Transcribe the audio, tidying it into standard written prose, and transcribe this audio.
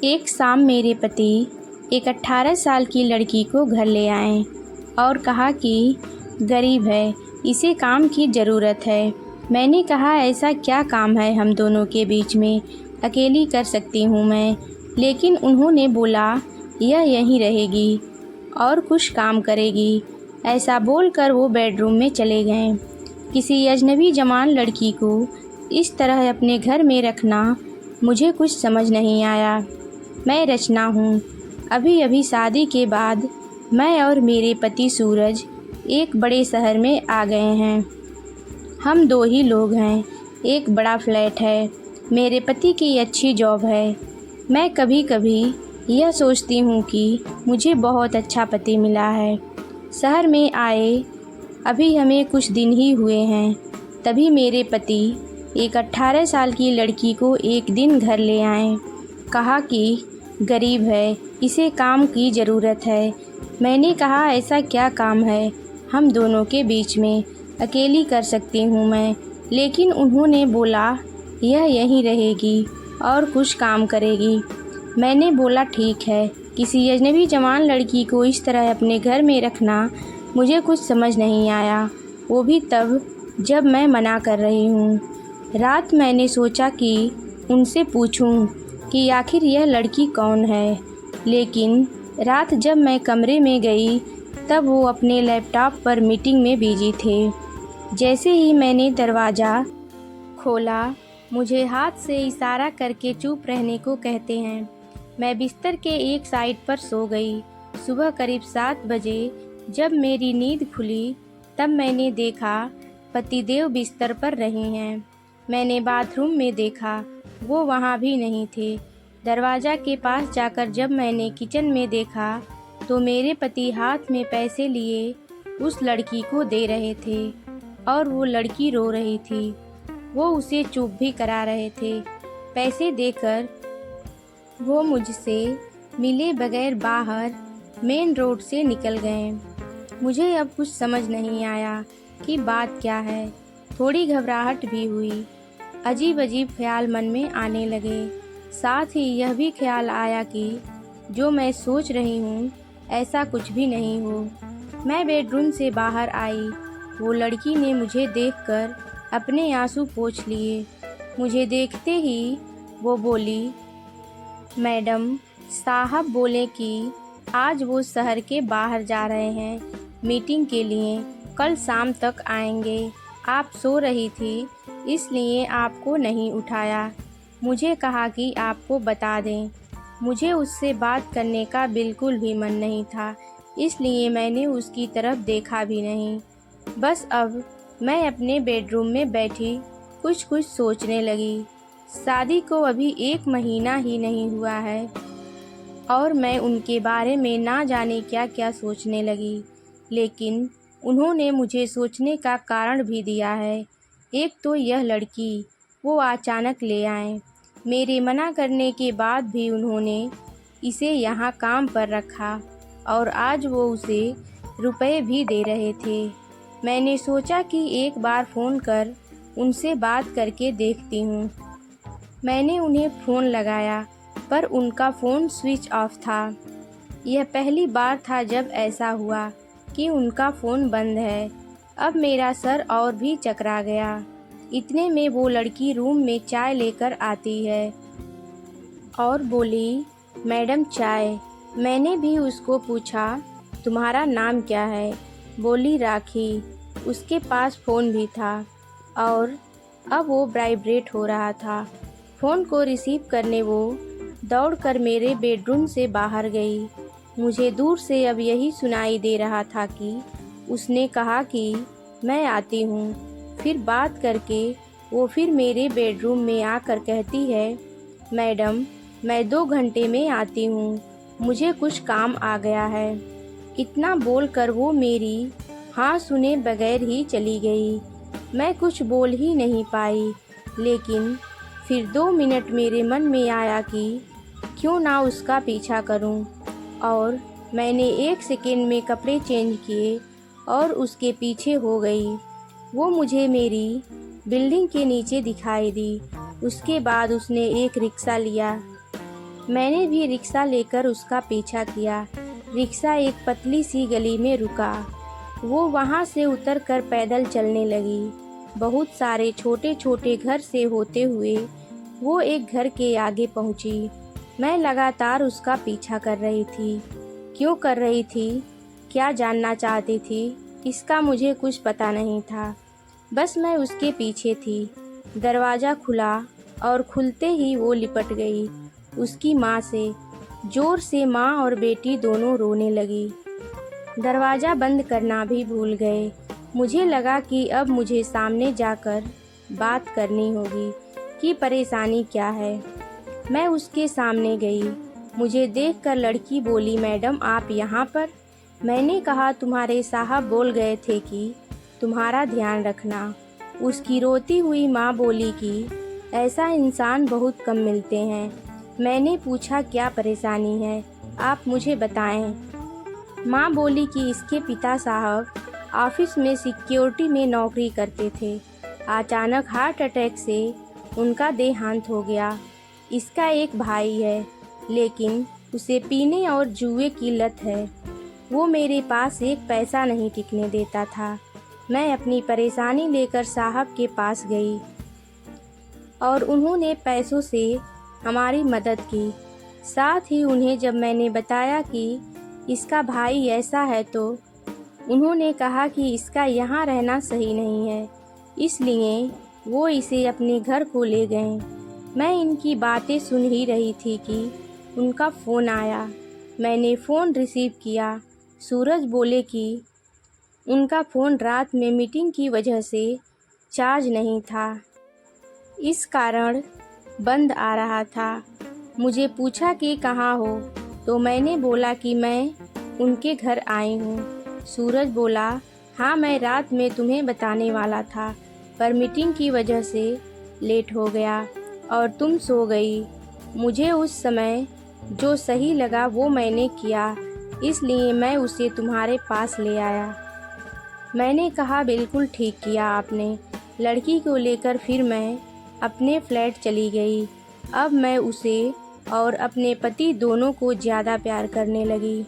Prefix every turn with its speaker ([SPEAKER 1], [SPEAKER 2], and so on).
[SPEAKER 1] एक शाम मेरे पति एक 18 साल की लड़की को घर ले आए और कहा कि गरीब है, इसे काम की ज़रूरत है। मैंने कहा ऐसा क्या काम है हम दोनों के बीच में, अकेली कर सकती हूँ मैं। लेकिन उन्होंने बोला यह यहीं रहेगी और कुछ काम करेगी। ऐसा बोलकर वो बेडरूम में चले गए। किसी अजनबी जवान लड़की को इस तरह अपने घर में रखना मुझे कुछ समझ नहीं आया। मैं रचना हूँ। अभी अभी शादी के बाद मैं और मेरे पति सूरज एक बड़े शहर में आ गए हैं। हम दो ही लोग हैं। एक बड़ा फ्लैट है। मेरे पति की अच्छी जॉब है। मैं कभी कभी यह सोचती हूँ कि मुझे बहुत अच्छा पति मिला है। शहर में आए अभी हमें कुछ दिन ही हुए हैं, तभी मेरे पति एक 18 साल की लड़की को एक दिन घर ले आए। कहा कि गरीब है, इसे काम की ज़रूरत है। मैंने कहा ऐसा क्या काम है हम दोनों के बीच में, अकेली कर सकती हूँ मैं। लेकिन उन्होंने बोला यह यहीं रहेगी और कुछ काम करेगी। मैंने बोला ठीक है। किसी अजनबी जवान लड़की को इस तरह अपने घर में रखना मुझे कुछ समझ नहीं आया, वो भी तब जब मैं मना कर रही हूँ। रात मैंने सोचा कि उनसे पूछूं कि आखिर यह लड़की कौन है। लेकिन रात जब मैं कमरे में गई तब वो अपने लैपटॉप पर मीटिंग में बिजी थे। जैसे ही मैंने दरवाज़ा खोला, मुझे हाथ से इशारा करके चुप रहने को कहते हैं। मैं बिस्तर के एक साइड पर सो गई। सुबह करीब 7 बजे जब मेरी नींद खुली तब मैंने देखा पतिदेव बिस्तर पर नहीं हैं। मैंने बाथरूम में देखा, वो वहाँ भी नहीं थे। दरवाज़ा के पास जाकर जब मैंने किचन में देखा तो मेरे पति हाथ में पैसे लिए उस लड़की को दे रहे थे और वो लड़की रो रही थी। वो उसे चुप भी करा रहे थे। पैसे देकर वो मुझसे मिले बगैर बाहर मेन रोड से निकल गए। मुझे अब कुछ समझ नहीं आया कि बात क्या है। थोड़ी घबराहट भी हुई। अजीब अजीब ख्याल मन में आने लगे। साथ ही यह भी ख्याल आया कि जो मैं सोच रही हूँ ऐसा कुछ भी नहीं हो। मैं बेडरूम से बाहर आई। वो लड़की ने मुझे देखकर अपने आंसू पोंछ लिए। मुझे देखते ही वो बोली, मैडम साहब बोले कि आज वो शहर के बाहर जा रहे हैं मीटिंग के लिए, कल शाम तक आएंगे। आप सो रही थी इसलिए आपको नहीं उठाया। मुझे कहा कि आपको बता दें। मुझे उससे बात करने का बिल्कुल भी मन नहीं था, इसलिए मैंने उसकी तरफ देखा भी नहीं। बस अब मैं अपने बेडरूम में बैठी कुछ कुछ सोचने लगी। शादी को अभी 1 महीना ही नहीं हुआ है और मैं उनके बारे में ना जाने क्या क्या सोचने लगी। लेकिन उन्होंने मुझे सोचने का कारण भी दिया है। एक तो यह लड़की वो अचानक ले आए। मेरे मना करने के बाद भी उन्होंने इसे यहाँ काम पर रखा और आज वो उसे रुपए भी दे रहे थे। मैंने सोचा कि एक बार फ़ोन कर उनसे बात करके देखती हूँ। मैंने उन्हें फ़ोन लगाया पर उनका फ़ोन स्विच ऑफ था। यह पहली बार था जब ऐसा हुआ कि उनका फ़ोन बंद है। अब मेरा सर और भी चकरा गया। इतने में वो लड़की रूम में चाय लेकर आती है और बोली, मैडम चाय। मैंने भी उसको पूछा तुम्हारा नाम क्या है? बोली राखी। उसके पास फ़ोन भी था और अब वो वाइब्रेट हो रहा था। फ़ोन को रिसीव करने वो दौड़कर मेरे बेडरूम से बाहर गई। मुझे दूर से अब यही सुनाई दे रहा था कि उसने कहा कि मैं आती हूँ। फिर बात करके वो फिर मेरे बेडरूम में आकर कहती है, मैडम मैं 2 घंटे में आती हूँ, मुझे कुछ काम आ गया है। इतना बोलकर वो मेरी हाँ सुने बगैर ही चली गई। मैं कुछ बोल ही नहीं पाई। लेकिन फिर 2 मिनट मेरे मन में आया कि क्यों ना उसका पीछा करूं, और मैंने 1 सेकेंड में कपड़े चेंज किए और उसके पीछे हो गई। वो मुझे मेरी बिल्डिंग के नीचे दिखाई दी। उसके बाद उसने एक रिक्शा लिया मैंने भी रिक्शा लेकर उसका पीछा किया। रिक्शा एक पतली सी गली में रुका। वो वहाँ से उतरकर पैदल चलने लगी। बहुत सारे छोटे छोटे घर से होते हुए वो एक घर के आगे पहुँची। मैं लगातार उसका पीछा कर रही थी। क्यों कर रही थी, क्या जानना चाहती थी, इसका मुझे कुछ पता नहीं था। बस मैं उसके पीछे थी। दरवाज़ा खुला और खुलते ही वो लिपट गई उसकी माँ से। ज़ोर से माँ और बेटी दोनों रोने लगी। दरवाज़ा बंद करना भी भूल गए। मुझे लगा कि अब मुझे सामने जाकर बात करनी होगी कि परेशानी क्या है। मैं उसके सामने गई। मुझे देखकर लड़की बोली, मैडम आप यहाँ पर? मैंने कहा, तुम्हारे साहब बोल गए थे कि तुम्हारा ध्यान रखना। उसकी रोती हुई माँ बोली कि ऐसा इंसान बहुत कम मिलते हैं। मैंने पूछा, क्या परेशानी है, आप मुझे बताएं। माँ बोली कि इसके पिता साहब ऑफिस में सिक्योरिटी में नौकरी करते थे। अचानक हार्ट अटैक से उनका देहांत हो गया। इसका एक भाई है, लेकिन उसे पीने और जुए की लत है। वो मेरे पास एक पैसा नहीं टिकने देता था। मैं अपनी परेशानी लेकर साहब के पास गई और उन्होंने पैसों से हमारी मदद की। साथ ही उन्हें जब मैंने बताया कि इसका भाई ऐसा है तो उन्होंने कहा कि इसका यहाँ रहना सही नहीं है, इसलिए वो इसे अपने घर को ले गए। मैं इनकी बातें सुन ही रही थी कि उनका फ़ोन आया। मैंने फ़ोन रिसीव किया। सूरज बोले कि उनका फ़ोन रात में मीटिंग की वजह से चार्ज नहीं था, इस कारण बंद आ रहा था। मुझे पूछा कि कहाँ हो, तो मैंने बोला कि मैं उनके घर आई हूँ। सूरज बोला, हाँ मैं रात में तुम्हें बताने वाला था, पर मीटिंग की वजह से लेट हो गया और तुम सो गई। मुझे उस समय जो सही लगा वो मैंने किया, इसलिए मैं उसे तुम्हारे पास ले आया। मैंने कहा, बिल्कुल ठीक किया आपने। लड़की को लेकर फिर मैं अपने फ्लैट चली गई। अब मैं उसे और अपने पति दोनों को ज़्यादा प्यार करने लगी।